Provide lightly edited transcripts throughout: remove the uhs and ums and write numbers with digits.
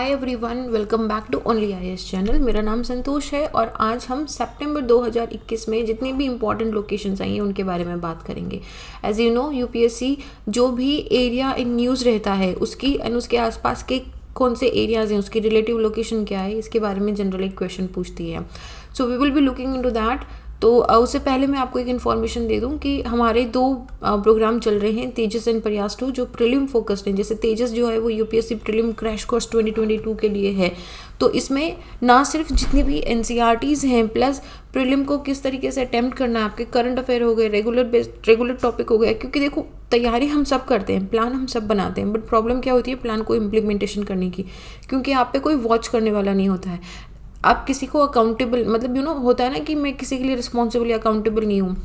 Hi everyone, welcome back to only IAS channel. मेरा नाम संतोष है और आज हम सितंबर 2021 में जितनी भी इम्पॉर्टेंट लोकेशंस आई हैं उनके बारे में बात करेंगे। एज यू नो, यूपीएससी जो भी एरिया इन न्यूज़ रहता है उसकी एंड उसके आसपास के कौन से एरियाज़ हैं, उसकी रिलेटिव लोकेशन क्या है, इसके बारे में जनरली क्वेश्चन पूछती है। So we will be looking into that. तो उससे पहले मैं आपको एक इन्फॉर्मेशन दे दूं कि हमारे दो प्रोग्राम चल रहे हैं, तेजस एंड प्रयास 2, जो प्रीलिम फोकस्ड हैं। जैसे तेजस जो है वो यूपीएससी प्रीलिम क्रैश कोर्स 2022 के लिए है। तो इसमें ना सिर्फ जितनी भी एनसीईआरटीज़ हैं प्लस प्रीलिम को किस तरीके से अटेम्प्ट करना है, आपके करंट अफेयर हो गए, रेगुलर टॉपिक हो गया। क्योंकि देखो, तैयारी हम सब करते हैं, प्लान हम सब बनाते हैं, बट प्रॉब्लम क्या होती है प्लान को इम्प्लीमेंटेशन करने की, क्योंकि आप पे कोई वॉच करने वाला नहीं होता है। आप किसी को अकाउंटेबल, मतलब होता है ना कि मैं किसी के लिए रिस्पॉन्सिबल या अकाउंटेबल नहीं हूँ,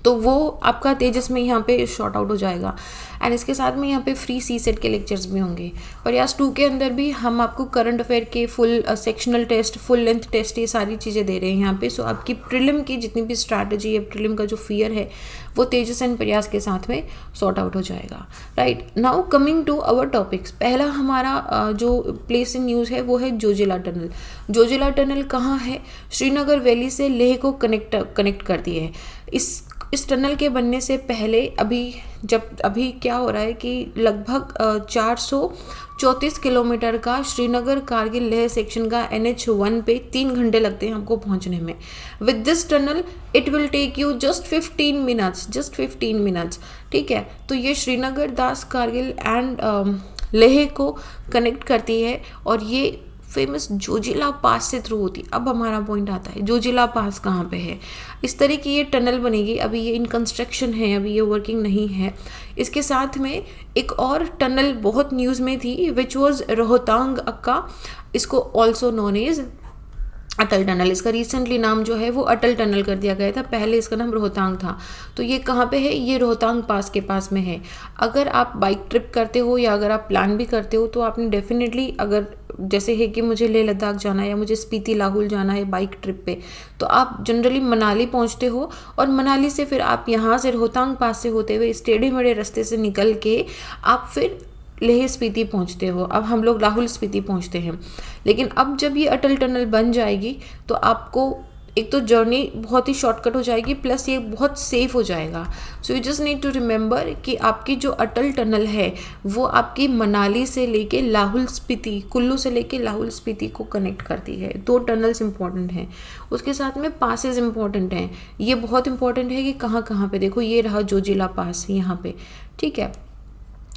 तो वो आपका तेजस में यहाँ पे शॉर्ट आउट हो जाएगा। एंड इसके साथ में यहाँ पे फ्री सी सेट के लेक्चर्स भी होंगे। और यास 2 के अंदर भी हम आपको करंट अफेयर के full sectional test, full length test, ये सारी चीज़ें दे रहे हैं यहाँ पे। सो आपकी प्रीलिम की जितनी भी स्ट्रैटेजी है, प्रीलिम का जो फियर है, वो तेजस एंड प्रयास के साथ में सॉर्ट आउट हो जाएगा। Right now coming to our topics. पहला हमारा जो प्लेस इन न्यूज़ है वो है जोजिला टनल। जोजिला टनल कहाँ है? श्रीनगर वैली से लेह को कनेक्ट करती है। इस टनल के बनने से पहले अभी क्या हो रहा है कि लगभग 434 किलोमीटर का श्रीनगर कारगिल लेह सेक्शन का NH1 पे 3 घंटे लगते हैं आपको पहुंचने में। With this tunnel it will take you just 15 minutes. ठीक है, तो ये श्रीनगर, दास, कारगिल एंड लेह को कनेक्ट करती है और ये फेमस जोजिला पास से थ्रू होती है। अब हमारा पॉइंट आता है, जोजिला पास कहाँ पे है? इस तरह की ये टनल बनेगी, अभी ये इन कंस्ट्रक्शन है, अभी ये वर्किंग नहीं है। इसके साथ में एक और टनल बहुत न्यूज़ में थी, विच वॉज रोहतांग अक्का, इसको ऑल्सो नोन एज अटल टनल। इसका रिसेंटली नाम जो है वो अटल टनल कर दिया गया था, पहले इसका नाम रोहतांग था। तो ये कहाँ पे है? ये रोहतांग पास के पास में है। अगर आप बाइक ट्रिप करते हो या अगर आप प्लान भी करते हो तो आपने डेफिनेटली, अगर जैसे है कि मुझे लेह लद्दाख जाना है या मुझे स्पीति लाहौल जाना है बाइक ट्रिप पे, तो आप जनरली मनाली पहुंचते हो और मनाली से फिर आप यहाँ से रोहतांग पास से होते हुए इस टेढ़े मेढ़े रास्ते से निकल के आप फिर लेह स्पीति पहुंचते हो। अब हम लोग लाहौल स्पीति पहुंचते हैं। लेकिन अब जब ये अटल टनल बन जाएगी तो आपको एक तो जर्नी बहुत ही शॉर्टकट हो जाएगी, प्लस ये बहुत सेफ हो जाएगा। So you just need to remember कि आपकी जो अटल टनल है वो आपकी मनाली से लेके लाहौल स्पीति, कुल्लू से लेके लाहौल स्पीति को कनेक्ट करती है। 2 टनल्स इंपॉर्टेंट हैं। उसके साथ में पासेज इंपॉर्टेंट हैं। ये बहुत इंपॉर्टेंट है कि कहाँ पे। देखो, ये रहा जोजिला पास यहाँ पे। ठीक है,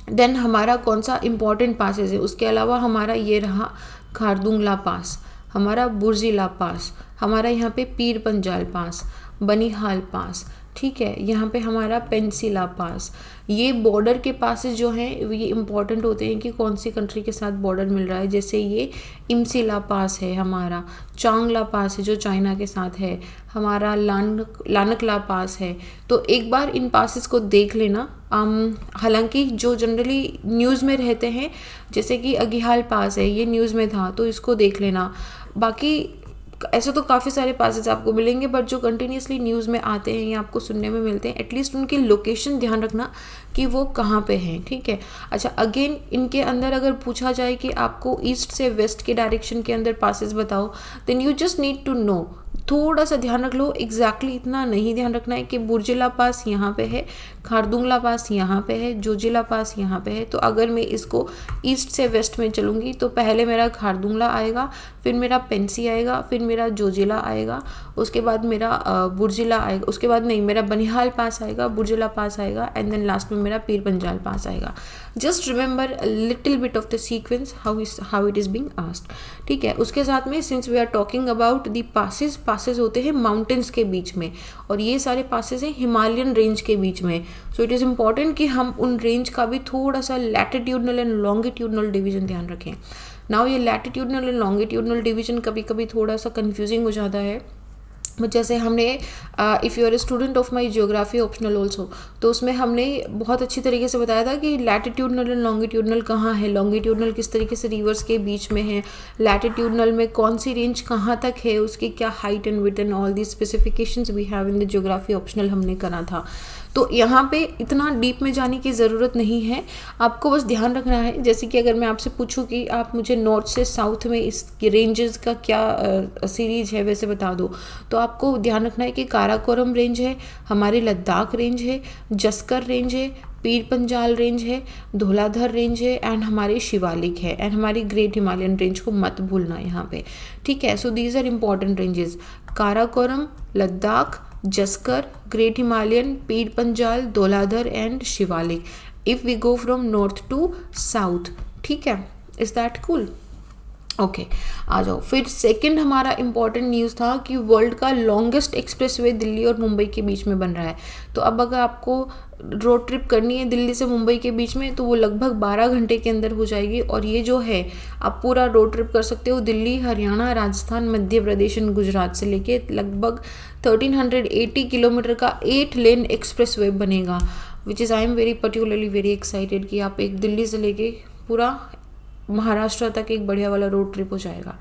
देन हमारा कौन सा इंपॉर्टेंट पासेज है? उसके अलावा हमारा ये रहा खारदुंगला पास, हमारा बुर्जिला पास, हमारा यहाँ पे पीर पंजाल पास, बनिहाल पास। ठीक है, यहाँ पे हमारा पेंसिला पास। ये बॉर्डर के पासेस जो हैं ये इंपॉर्टेंट होते हैं कि कौन सी कंट्री के साथ बॉर्डर मिल रहा है। जैसे ये इमसिला पास है, हमारा चांगला पास है जो चाइना के साथ है, हमारा लानकला पास है। तो एक बार इन पासेस को देख लेना। हालांकि जो जनरली न्यूज़ में रहते हैं, जैसे कि अगिहाल पास है, ये न्यूज़ में था, तो इसको देख लेना। बाकी ऐसे तो काफ़ी सारे पासेज आपको मिलेंगे, बट जो कंटिन्यूसली न्यूज़ में आते हैं या आपको सुनने में मिलते हैं, एटलीस्ट उनकी लोकेशन ध्यान रखना कि वो कहाँ पे हैं। ठीक है, अच्छा, अगेन इनके अंदर अगर पूछा जाए कि आपको ईस्ट से वेस्ट के डायरेक्शन के अंदर पासेज बताओ, then you just need to know, थोड़ा सा ध्यान रख लो। एग्जैक्टली इतना नहीं ध्यान रखना है कि बुर्जिला पास यहाँ पे है, खारदुंगला पास यहाँ पे है, जोजिला पास यहाँ पे है। तो अगर मैं इसको ईस्ट से वेस्ट में चलूँगी तो पहले मेरा खारदुंगला आएगा, फिर मेरा पेंसी आएगा, फिर मेरा जोजिला आएगा, उसके बाद मेरा बुर्जिला आएगा, उसके बाद नहीं, मेरा बनिहाल पास आएगा, बुर्जिला पास आएगा, एंड देन लास्ट में मेरा पीर पंजाल पास आएगा। Just remember little bit of the sequence how it is being asked. ठीक है, उसके साथ में since we are talking about the passes होते हैं माउंटेन्स के बीच में, और ये सारे पासेस हैं हिमालयन रेंज के बीच में। सो इट इज़ इम्पॉर्टेंट कि हम उन रेंज का भी थोड़ा सा लैटिट्यूडनल एंड लॉन्गिट्यूडनल डिवीजन ध्यान रखें। नाउ ये लैटिट्यूडनल एंड लॉन्गिट्यूडनल डिवीजन कभी कभी थोड़ा सा कन्फ्यूजिंग हो जाता है। जैसे हमने if you are a student of my geography optional also, तो उसमें हमने बहुत अच्छी तरीके से बताया था कि लैटिट्यूडनल एंड लॉन्गिट्यूडनल कहाँ है, लॉन्गिट्यूडनल किस तरीके से रिवर्स के बीच में है, लैटिट्यूडनल में कौन सी रेंज कहाँ तक है, उसकी क्या height and width and all the specifications we have in the geography optional हमने करा था। तो यहाँ पे इतना डीप में जाने की ज़रूरत नहीं है, आपको बस ध्यान रखना है। जैसे कि अगर मैं आपसे पूछूं कि आप मुझे नॉर्थ से साउथ में इस रेंजेस का क्या सीरीज है वैसे बता दो, तो आपको ध्यान रखना है कि काराकोरम रेंज है, हमारी लद्दाख रेंज है, जस्कर रेंज है, पीर पंजाल रेंज है, धौलाधर रेंज है एंड हमारी शिवालिक है एंड हमारी ग्रेट हिमालयन रेंज को मत भूलना यहाँ पे, ठीक है। So these are important ranges, Karakoram, Ladakh, Zanskar, great Himalayan, Pir Panjal, Dhauladhar and Shivalik, if we go from north to south, ठीक है। Is that cool? ओके, आ जाओ फिर। सेकंड हमारा इंपॉर्टेंट न्यूज़ था कि वर्ल्ड का लॉन्गेस्ट एक्सप्रेसवे दिल्ली और मुंबई के बीच में बन रहा है। तो अब अगर आपको रोड ट्रिप करनी है दिल्ली से मुंबई के बीच में तो वो लगभग 12 घंटे के अंदर हो जाएगी। और ये जो है आप पूरा रोड ट्रिप कर सकते हो दिल्ली, हरियाणा, राजस्थान, मध्य प्रदेश एंड गुजरात से लेके लगभग 1380 किलोमीटर का 8 लेन एक्सप्रेसवे बनेगा, which is I am very particularly very excited कि आप एक दिल्ली से लेके पूरा महाराष्ट्र तक एक बढ़िया वाला रोड ट्रिप हो जाएगा।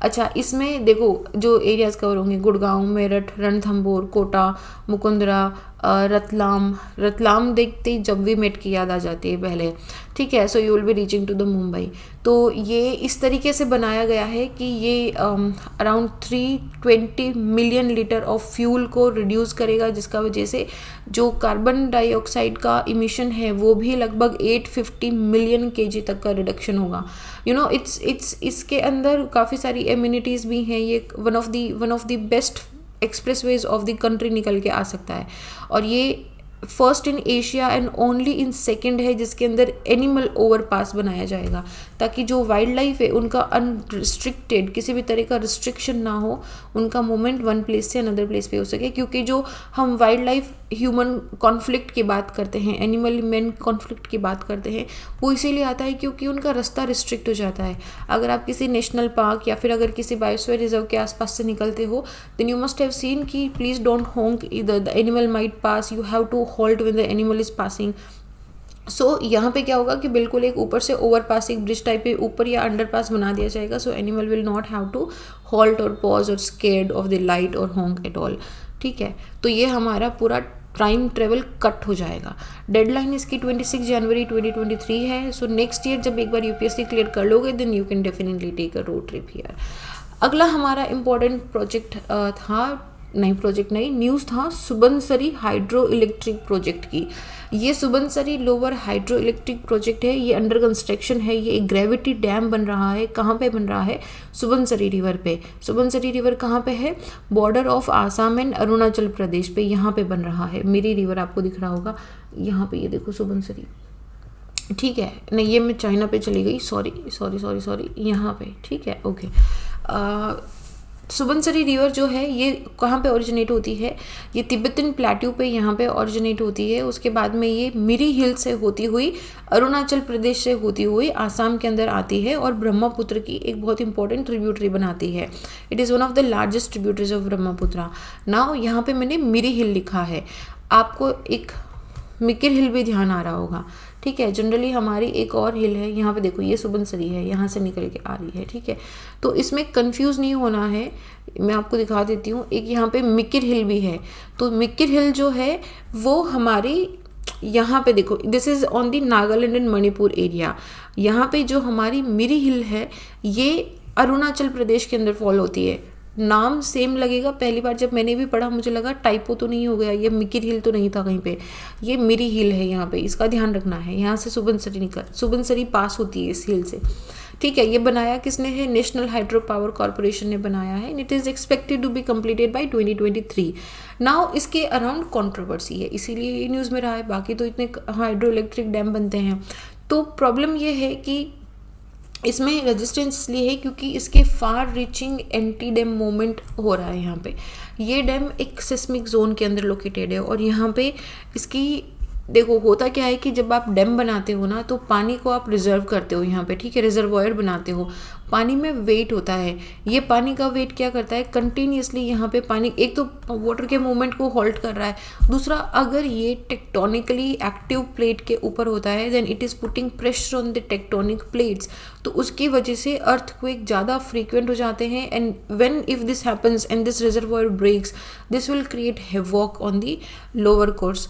अच्छा, इसमें देखो जो एरियाज़ कवर होंगे, गुड़गांव, मेरठ, रणथंभौर, कोटा, मुकुंदरा, रतलाम देखते ही जब वी मेट की याद आ जाती है पहले, ठीक है। So you will be reaching to the Mumbai. तो ये इस तरीके से बनाया गया है कि ये around 320 million litre of fuel को रिड्यूस करेगा, जिसका वजह से जो कार्बन डाइऑक्साइड का इमिशन है वो भी लगभग 850 मिलियन केजी तक का रिडक्शन होगा। यू नो इट्स इसके अंदर काफ़ी सारी एम्यूनिटीज़ भी हैं। ये one of the best expressways of the country निकल के आ सकता है। और ये first in Asia and only in second है जिसके अंदर एनिमल ओवरपास बनाया जाएगा, ताकि जो वाइल्ड लाइफ है उनका अनरिस्ट्रिक्टेड, किसी भी तरह का रिस्ट्रिक्शन ना हो, उनका मूवमेंट वन प्लेस से अनदर प्लेस पे हो सके। क्योंकि जो हम वाइल्ड लाइफ ह्यूमन कॉन्फ्लिक्ट की बात करते हैं, एनिमल मैन कॉन्फ्लिक्ट की बात करते हैं, वो इसीलिए आता है क्योंकि उनका रास्ता रिस्ट्रिक्ट हो जाता है। अगर आप किसी नेशनल पार्क या फिर अगर किसी बायोस्फीयर रिजर्व के आसपास से निकलते हो, then you must have seen कि प्लीज़ डोंट होंक, इधर the animal might pass, you have to halt when the animal is passing. So यहाँ पे क्या होगा कि बिल्कुल एक ऊपर से ओवरपास, एक ब्रिज टाइप पे ऊपर या अंडरपास बना दिया जाएगा। So animal will not have to halt और पॉज और स्केर्ड ऑफ द लाइट और होंक एट ऑल, ठीक है। तो ये हमारा पूरा टाइम ट्रेवल कट हो जाएगा। डेडलाइन इसकी 26 जनवरी 2023 है। सो नेक्स्ट ईयर जब एक बार यूपीएससी क्लियर कर लोगे then you can definitely take a road trip here. अगला हमारा इम्पोर्टेंट न्यूज़ था सुबनसरी हाइड्रो इलेक्ट्रिक प्रोजेक्ट की। ये Subansiri lower hydro electric project है, ये अंडर कंस्ट्रक्शन है। ये एक ग्रेविटी डैम बन रहा है। कहाँ पे बन रहा है? सुबनसरी रिवर पे। सुबनसरी रिवर कहाँ पे है? Border of Assam and Arunachal Pradesh पे यहाँ पे बन रहा है। मेरी रिवर आपको दिख रहा होगा यहाँ पे, ये देखो सुबनसरी, ठीक है। नहीं, ये मैं चाइना पे चली गई, सॉरी यहाँ पे, ठीक है, ओके। सुबनसरी रिवर जो है ये कहाँ पे ओरिजिनेट होती है? ये तिब्बतन प्लेट्यू पे यहाँ पे ओरिजिनेट होती है। उसके बाद में ये मिरी हिल से होती हुई अरुणाचल प्रदेश से होती हुई आसाम के अंदर आती है और ब्रह्मपुत्र की एक बहुत इंपॉर्टेंट ट्रिब्यूटरी बनाती है। It is one of the largest tributaries of Brahmaputra. Now यहाँ पे मैंने मिरी हिल लिखा है, आपको एक मिकिर हिल भी ध्यान आ रहा होगा, ठीक है। जनरली हमारी एक और हिल है यहाँ पे, देखो ये सुबनसरी है, यहाँ से निकल के आ रही है, ठीक है। तो इसमें कंफ्यूज नहीं होना है, मैं आपको दिखा देती हूँ। एक यहाँ पे मिकिर हिल भी है। तो मिकिर हिल जो है वो हमारी यहाँ पे देखो, this is on the Nagaland and Manipur area. यहाँ पे जो हमारी मिरी हिल है ये अरुणाचल प्रदेश के अंदर फॉल होती है। नाम सेम लगेगा, पहली बार जब मैंने भी पढ़ा मुझे लगा टाइपो तो नहीं हो गया, ये मिकिर हिल तो नहीं था कहीं पे, ये मिरी हिल है यहाँ पे, इसका ध्यान रखना है। यहाँ से सुबनसरी पास होती है इस हिल से, ठीक है। ये बनाया किसने है? नेशनल हाइड्रो पावर कॉर्पोरेशन ने बनाया है। And it is expected to be completed by 2023। Now इसके अराउंड कॉन्ट्रोवर्सी है, इसीलिए ये न्यूज़ में रहा है। बाकी तो इतने हाइड्रो इलेक्ट्रिक डैम बनते हैं। तो प्रॉब्लम ये है कि इसमें रेजिस्टेंस इसलिए है क्योंकि इसके far reaching anti dam movement हो रहा है यहाँ पे। ये डैम एक सिस्मिक जोन के अंदर लोकेटेड है और यहाँ पे इसकी देखो होता क्या है कि जब आप डैम बनाते हो ना तो पानी को आप रिजर्व करते हो यहाँ पे, ठीक है, रिजर्वॉयर बनाते हो। पानी में वेट होता है, ये पानी का वेट क्या करता है? कंटिन्यूसली यहाँ पे पानी एक तो वाटर के मूवमेंट को होल्ड कर रहा है, दूसरा अगर ये टेक्टोनिकली एक्टिव प्लेट के ऊपर होता है then it is putting pressure on the tectonic plates. तो उसकी वजह से अर्थक्वेक ज़्यादा फ्रीक्वेंट हो जाते हैं। And when if this happens and this reservoir breaks this will create havoc on the lower course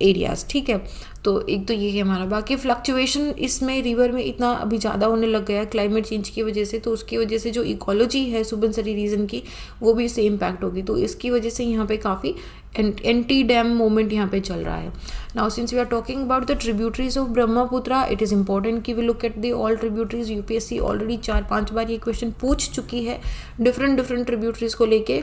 areas, ठीक है। तो एक तो ये है हमारा, बाकी फ्लक्चुएशन इसमें रिवर में इतना अभी ज़्यादा होने लग गया है क्लाइमेट चेंज की वजह से, तो उसकी वजह से जो इकोलॉजी है सुबनसिरी रीजन की वो भी इससे इम्पैक्ट होगी। तो इसकी वजह से यहाँ पे काफ़ी एंटी डैम मूवमेंट यहाँ पे चल रहा है। Now since we are talking about the tributaries of Brahmaputra, it is important कि we look at the all tributaries. UPSC already 4-5 बार ये क्वेश्चन पूछ चुकी है डिफरेंट ट्रिब्यूटरीज को लेके,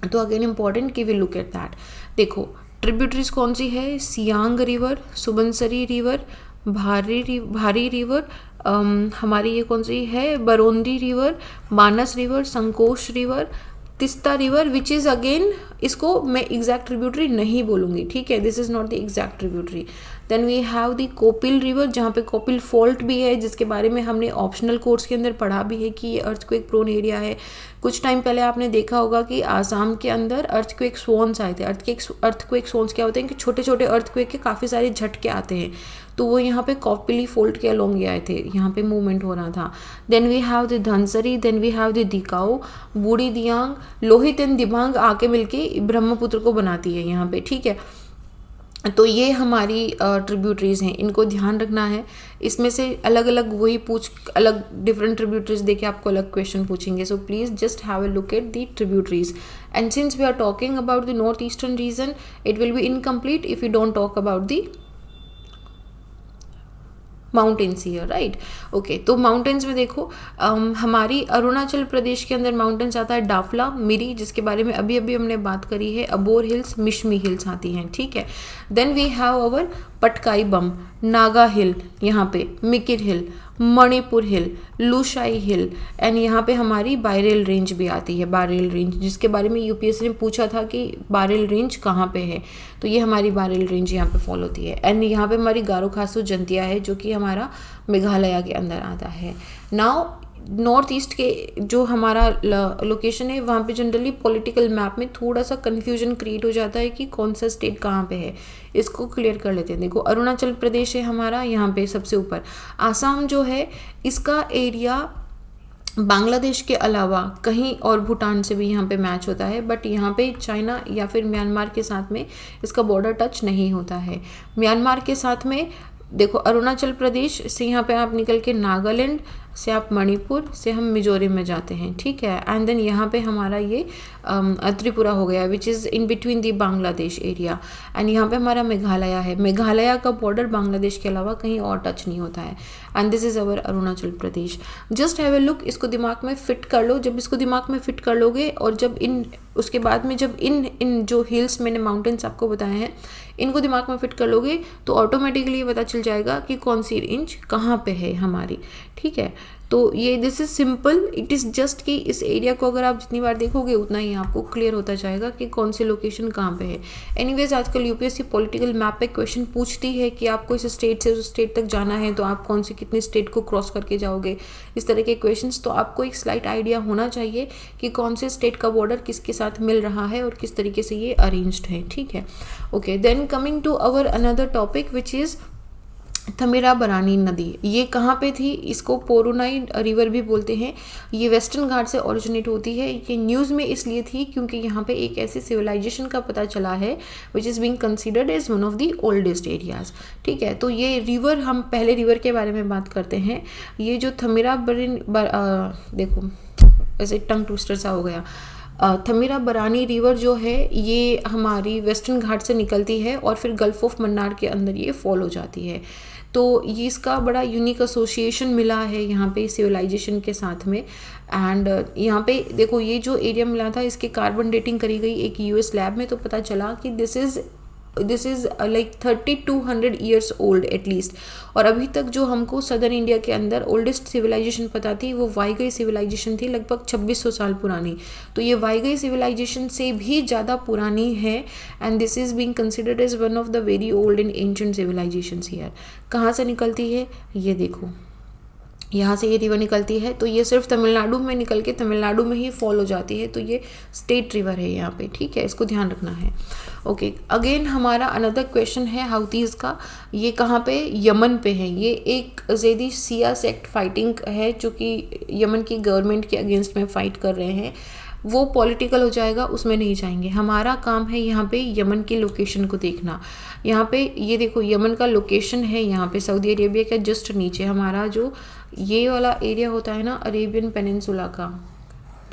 तो अगेन इंपॉर्टेंट कि वी लुक एट दैट। देखो ट्रिब्यूटरीज कौन सी है, सियांग रिवर, सुबनसिरी रिवर, भारी रिवर, हमारी ये कौन सी है, Barnadi river, Manas river, Sankosh river, Teesta river, which is again, इसको मैं एग्जैक्ट ट्रिब्यूटरी नहीं बोलूँगी, ठीक है, this is not the exact tributary. Then we have the Kopili river, जहाँ पे कोपिल फॉल्ट भी है, जिसके बारे में हमने ऑप्शनल कोर्स के अंदर पढ़ा भी है कि ये अर्थक्वेक प्रोन एरिया है। कुछ टाइम पहले आपने देखा होगा कि आसाम के अंदर अर्थक्वेक स्वॉन्स आए थे। अर्थक्वेक स्वॉन्स क्या होते हैं कि छोटे छोटे अर्थक्वेक के काफ़ी सारे झटके आते हैं, तो वो यहाँ पे कॉपिली फोल्ट के अलोंग आए थे, यहाँ पे मूवमेंट हो रहा था। Then we have the Dhansiri, then we have the Dikhow, Burhi Dihing, Lohit and Dibang आके मिलके ब्रह्मपुत्र को बनाती है यहाँ पे, ठीक है। तो ये हमारी ट्रिब्यूटरीज हैं, इनको ध्यान रखना है। इसमें से अलग अलग वही अलग डिफरेंट ट्रिब्यूटरीज देके आपको अलग क्वेश्चन पूछेंगे, so please just have a look at the tributaries. And since we are talking about the north eastern region, it will be incomplete if you don't talk about the mountains here, right. Okay, तो mountains में देखो हमारी अरुणाचल प्रदेश के अंदर mountains आता है डाफला, मिरी, जिसके बारे में अभी अभी हमने बात करी है, अबोर हिल्स, मिशमी हिल्स आती हैं, ठीक है। Then we have our Patkai Bum, Naga hill, यहाँ पे Mikir hill, Manipur hill, Lushai hill, and यहाँ पे हमारी बारेल रेंज भी आती है, बारेल रेंज, जिसके बारे में यूपीएससी ने पूछा था कि बारेल रेंज कहाँ पे है, तो ये हमारी बारेल रेंज यहाँ पे फॉलो होती है। एंड यहाँ पे हमारी गारो खासू जंतिया है, जो कि हमारा मेघालय के अंदर आता है। नाउ नॉर्थ ईस्ट के जो हमारा लोकेशन है, वहाँ पे जनरली पॉलिटिकल मैप में थोड़ा सा कन्फ्यूजन क्रिएट हो जाता है कि कौन सा स्टेट कहाँ पे है, इसको क्लियर कर लेते हैं। देखो अरुणाचल प्रदेश है हमारा यहाँ पे सबसे ऊपर, आसाम जो है इसका एरिया बांग्लादेश के अलावा कहीं और भूटान से भी यहाँ पे मैच होता है, बट यहाँ पे चाइना या फिर म्यांमार के साथ में इसका बॉर्डर टच नहीं होता है। म्यांमार के साथ में देखो अरुणाचल प्रदेश से यहाँ पे आप निकल के नागालैंड से आप मणिपुर से हम मिजोरम में जाते हैं, ठीक है। एंड देन यहाँ पे हमारा ये त्रिपुरा हो गया, which is in between the Bangladesh area. And यहाँ पे हमारा मेघालय है, मेघालय का बॉर्डर बांग्लादेश के अलावा कहीं और टच नहीं होता है। And this is our Arunachal Pradesh. Just have a look, इसको दिमाग में फिट कर लो। जब इसको दिमाग में फिट कर लोगे और जब उसके बाद में जब इन जो हिल्स मैंने माउंटेन्स आपको बताए हैं इनको दिमाग में फिट कर लोगे तो ऑटोमेटिकली पता चल जाएगा कि कौन सी रेंज कहाँ पे है हमारी, ठीक है। तो ये this is simple, it is just कि इस एरिया को अगर आप जितनी बार देखोगे उतना ही आपको क्लियर होता जाएगा कि कौन सी लोकेशन कहाँ पे है। एनीवेज आजकल यूपीएससी पॉलिटिकल मैप पे क्वेश्चन पूछती है कि आपको इस स्टेट से उस स्टेट तक जाना है तो आप कौन से कितने स्टेट को क्रॉस करके जाओगे, इस तरह के क्वेश्चंस। तो आपको एक स्लाइट आइडिया होना चाहिए कि कौन से स्टेट का बॉर्डर किसके साथ मिल रहा है और किस तरीके से ये अरेंज्ड है, ठीक है। Okay, then coming to our another topic which is Tamirabarani नदी। ये कहाँ पे थी, इसको पोरुनाई रिवर भी बोलते हैं। ये वेस्टर्न घाट से ओरिजिनेट होती है। ये न्यूज़ में इसलिए थी क्योंकि यहाँ पे एक ऐसे सिविलाइजेशन का पता चला है which is being considered as one of the oldest areas, ठीक है। तो ये रिवर, हम पहले रिवर के बारे में बात करते हैं। ये जो देखो ऐसे टंग ट्विस्टर सा हो गया। थमिराबरानी रिवर जो है ये हमारी वेस्टर्न घाट से निकलती है और फिर गल्फ ऑफ मन्नार के अंदर ये फॉल हो जाती है। तो ये इसका बड़ा यूनिक एसोसिएशन मिला है यहाँ पे सिविलाइजेशन के साथ में। एंड यहाँ पे देखो ये जो एरिया मिला था इसके कार्बन डेटिंग करी गई एक यूएस लैब में, तो पता चला कि this is like 3200 years old at least. और अभी तक जो हमको सदर्न इंडिया के अंदर ओल्डेस्ट सिविलाइजेशन पता थी वो वाईगई सिविलाइजेशन थी, लगभग 2600 साल पुरानी। तो ये वाईगई सिविलाइजेशन से भी ज़्यादा पुरानी है and this is being considered as one of the very old and ancient civilisations here. कहाँ से निकलती है ये देखो, यहाँ से ये रिवर निकलती है, तो ये सिर्फ तमिलनाडु में निकल के तमिलनाडु में ही फॉल हो जाती है। तो ये स्टेट रिवर है यहाँ पे, ठीक है, इसको ध्यान रखना है। ओके, अगेन हमारा अनदर क्वेश्चन है हाउतीज़ का। ये कहाँ पे, यमन पे है। ये एक ज़ैदी सिया सेक्ट फाइटिंग है जो कि यमन की गवर्नमेंट के अगेंस्ट में फ़ाइट कर रहे हैं। वो पॉलिटिकल हो जाएगा, उसमें नहीं जाएंगे। हमारा काम है यहाँ पे यमन की लोकेशन को देखना। यहाँ पे ये देखो यमन का लोकेशन है यहाँ पे सऊदी अरेबिया के जस्ट नीचे। हमारा जो ये वाला एरिया होता है ना अरेबियन पेनिनसुला का,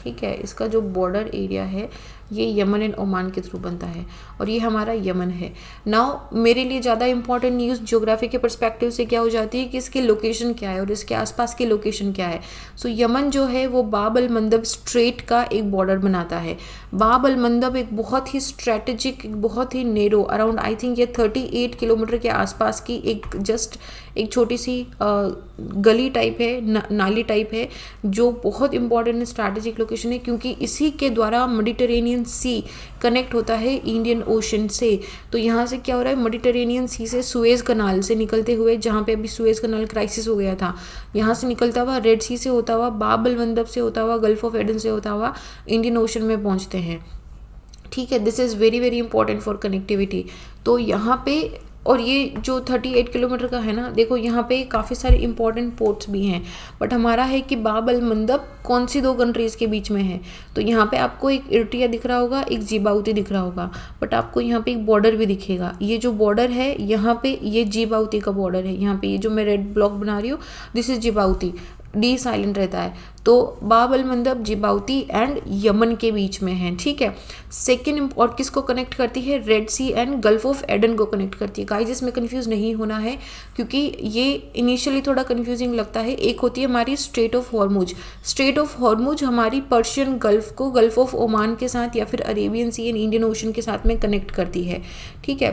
ठीक है, इसका जो बॉर्डर एरिया है ये यमन एंड ओमान के थ्रू बनता है और ये हमारा यमन है। नाउ मेरे लिए ज़्यादा इंपॉर्टेंट न्यूज़ ज्योग्राफी के पर्सपेक्टिव से क्या हो जाती है कि इसकी लोकेशन क्या है और इसके आसपास की लोकेशन क्या है। सो यमन जो है वो बाब अल मंदब स्ट्रेट का एक बॉर्डर बनाता है। बाब अल मंदब एक बहुत ही स्ट्रेटेजिक, बहुत ही नेरो, अराउंड आई थिंक ये 38 किलोमीटर के आसपास की एक छोटी सी गली टाइप है, नाली टाइप है, जो बहुत इंपॉर्टेंट स्ट्रैटेजिक लोकेशन है क्योंकि इसी के द्वारा मेडिटेरेनियन सी कनेक्ट होता है इंडियन ओशन से। तो यहाँ से क्या हो रहा है, मेडिटेरेनियन सी से सुएज कनाल से निकलते हुए, जहाँ पे अभी सुएज कनाल क्राइसिस हो गया था, यहाँ से निकलता हुआ रेड सी से होता हुआ, बाब अल मंदब से होता हुआ, गल्फ ऑफ एडन से होता हुआ इंडियन ओशन में पहुँचते हैं। ठीक है, this is very very important for connectivity. तो यहाँ पे, और ये जो 38 किलोमीटर का है ना, देखो यहाँ पे काफ़ी सारे इंपॉर्टेंट पोर्ट्स भी हैं, बट हमारा है कि बाब अल मंदब कौन सी 2 कंट्रीज़ के बीच में है। तो यहाँ पे आपको एक इर्तिया दिख रहा होगा, एक जिबाउती दिख रहा होगा, बट आपको यहाँ पे एक बॉर्डर भी दिखेगा। ये जो बॉर्डर है यहाँ पे, ये जिबाउती का बॉर्डर है। यहाँ पे ये जो मैं रेड ब्लॉक बना रही हूँ, दिस इज़ जिबाउती, डी साइलेंट रहता है। तो बाब अल मंदब जिबाउती एंड यमन के बीच में है। ठीक है, सेकेंड और किसको कनेक्ट करती है, Red Sea and Gulf of Aden को कनेक्ट करती है। गाइस इसमें कंफ्यूज नहीं होना है क्योंकि ये इनिशियली थोड़ा कंफ्यूजिंग लगता है। एक होती है हमारी strait of Hormuz. Strait of Hormuz हमारी पर्शियन गल्फ को गल्फ ऑफ ओमान के साथ या फिर Arabian sea and Indian ocean के साथ में कनेक्ट करती है। ठीक है,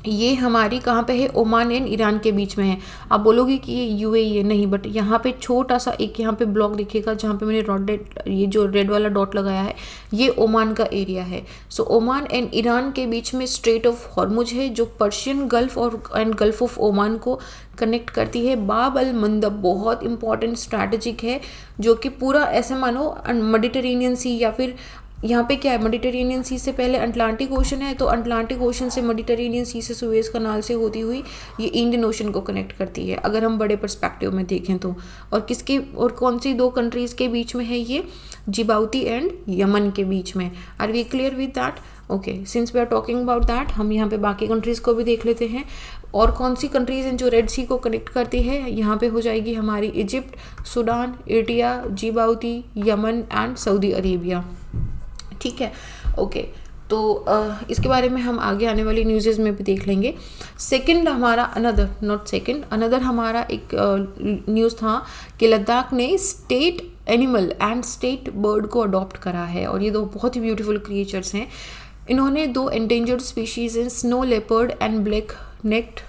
ये हमारी कहाँ पे है, ओमान एंड ईरान के बीच में है। आप बोलोगे कि ये यूएई है, नहीं, बट यहाँ पे छोटा सा एक यहाँ पे ब्लॉक दिखेगा जहाँ पे मैंने ये जो रेड वाला डॉट लगाया है, ये ओमान का एरिया है। सो ओमान एंड ईरान के बीच में स्ट्रेट ऑफ हॉर्मुज है जो पर्शियन गल्फ और एंड गल्फ ऑफ ओमान को कनेक्ट करती है। बाब अल मंदब बहुत इंपॉर्टेंट स्ट्रैटेजिक है, जो कि पूरा ऐसे मानो मेडिटेरेनियन सी, या फिर यहाँ पे क्या है, मेडिटेरेनियन सी से पहले अटलांटिक ओशन है, तो अटलांटिक ओशन से मेडिटेरेनियन सी से सुएज कनाल से होती हुई ये इंडियन ओशन को कनेक्ट करती है, अगर हम बड़े पर्सपेक्टिव में देखें तो। और किसके और कौन सी 2 कंट्रीज़ के बीच में है, ये जिबाउती एंड यमन के बीच में। Are we clear with that? Okay, since we are talking about that, हम यहाँ पे बाकी कंट्रीज़ को भी देख लेते हैं। और कौन सी कंट्रीज़ हैं जो रेड सी को कनेक्ट करती है, यहाँ पे हो जाएगी हमारी Egypt, Sudan, Eritrea, Djibouti, Yemen and Saudi Arabia. ठीक है, ओके, तो इसके बारे में हम आगे आने वाली न्यूज़ में भी देख लेंगे। सेकंड हमारा अनदर हमारा एक न्यूज़ था कि लद्दाख ने state animal and state bird को अडॉप्ट करा है, और ये 2 बहुत ही ब्यूटीफुल क्रिएचर्स हैं। इन्होंने 2 एंडेंजर्ड स्पीशीज़ हैं, snow leopard and black necked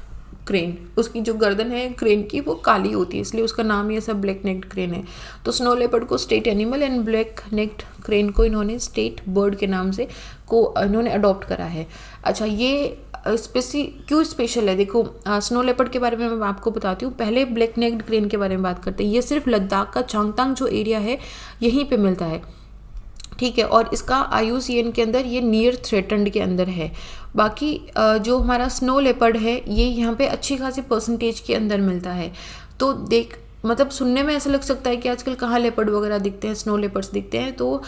crane. उसकी जो गर्दन है क्रेन की वो काली होती है, इसलिए उसका नाम ही ऐसा ब्लैक नेक्ड क्रेन है। तो स्नो लेपर्ड को state animal and black necked crane को इन्होंने स्टेट बर्ड के नाम से इन्होंने अडॉप्ट करा है। अच्छा, ये क्यों स्पेशल है, देखो स्नो लेपर्ड के बारे में मैं आपको बताती हूँ। पहले ब्लैक नेक्ड क्रेन के बारे में बात करते हैं। ये सिर्फ लद्दाख का चांगतांग जो एरिया है यहीं पे मिलता है। ठीक है, और इसका IUCN के अंदर ये नियर थ्रेटन्ड के अंदर है। बाकी जो हमारा स्नो लेपर्ड है ये यहाँ पे अच्छी खासी परसेंटेज के अंदर मिलता है। तो मतलब सुनने में ऐसा लग सकता है कि आजकल कहाँ लेपर्ड वगैरह दिखते हैं, स्नो लेपर्ड्स दिखते हैं, तो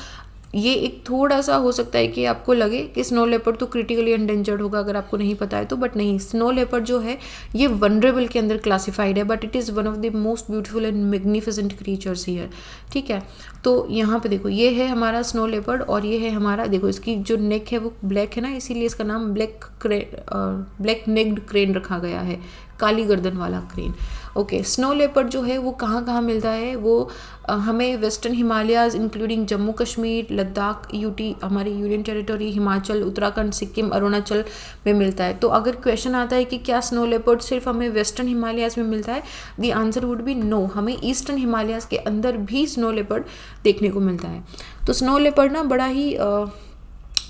ये एक थोड़ा सा हो सकता है कि आपको लगे कि स्नो लेपर्ड तो क्रिटिकली एंडेंजर्ड होगा अगर आपको नहीं पता है तो, बट नहीं, स्नो लेपर्ड जो है ये वनरेबल के अंदर क्लासिफाइड है, but it is one of the most beautiful and magnificent creatures here. ठीक है, तो यहाँ पे देखो ये है हमारा स्नो लेपर्ड, और ये है हमारा, देखो इसकी जो नेक है वो ब्लैक है ना, इसीलिए इसका नाम ब्लैक नेक्ड क्रेन रखा गया है, काली गर्दन वाला क्रेन। ओके, स्नो लेपर्ड जो है वो कहाँ कहाँ मिलता है, वो हमें western Himalayas including Jammu Kashmir, Ladakh, UT, हमारी यूनियन टेरिटरी, हिमाचल, उत्तराखंड, सिक्किम, अरुणाचल में मिलता है। तो अगर क्वेश्चन आता है कि क्या स्नो लेपर्ड सिर्फ हमें वेस्टर्न हिमालयाज में मिलता है, the answer would be no, हमें ईस्टर्न हिमालयाज के अंदर भी स्नो लेपर्ड देखने को मिलता है। तो स्नो लेपर्ड ना बड़ा ही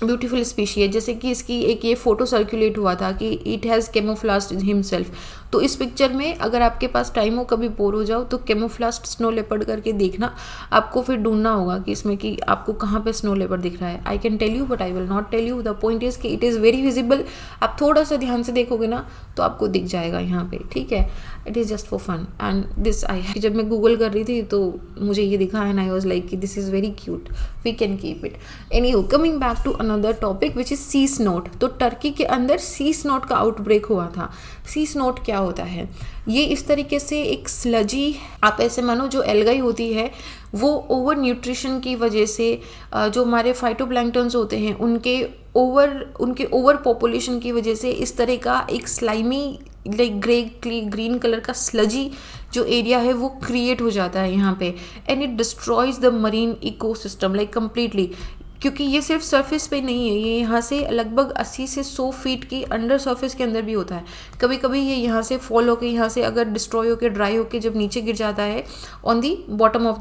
ब्यूटीफुल स्पीशी है। जैसे कि इसकी एक ये फ़ोटो सर्कुलेट हुआ था कि इट हैज़ कैमोफ्लाज्ड हिमसेल्फ। तो इस पिक्चर में अगर आपके पास टाइम हो, कभी बोर हो जाओ, तो कैमोफ्लाज्ड स्नो लेपर्ड करके देखना, आपको फिर ढूंढना होगा कि इसमें कि आपको कहाँ पे स्नो लेपर्ड दिख रहा है। I can tell you but I will not tell you. The point is कि इट इज़ वेरी विजिबल। आप थोड़ा सा ध्यान से देखोगे ना तो आपको दिख जाएगा यहाँ पे, ठीक है। It is just for fun and this I जब मैं गूगल कर रही थी तो मुझे ये दिखा एंड आई वॉज लाइक कि this is very cute, we can keep it. Anyhow, coming back to another topic which is sea snot. तो टर्की के अंदर सी स्नोट का आउटब्रेक हुआ था। सी स्नोट क्या होता है? ये इस तरीके से एक स्लजी, आप ऐसे मानो जो एल्गाई होती है वो ओवर न्यूट्रिशन की वजह से जो हमारे फाइटोप्लैंक्टन्स होते हैं उनके ओवर पॉपुलेशन की वजह से इस तरह का एक स्लाइमी लाइक ग्रीन कलर का स्लजी जो एरिया है वो क्रिएट हो जाता है यहाँ पे, and it destroys the marine ecosystem like completely. क्योंकि ये सिर्फ सरफेस पे नहीं है, ये यहाँ से लगभग 80 से 100 फीट की अंडर सरफेस के अंदर भी होता है। कभी कभी ये यहाँ से फॉल होकर, यहाँ से अगर डिस्ट्रॉय होकर ड्राई होकर जब नीचे गिर जाता है on the bottom of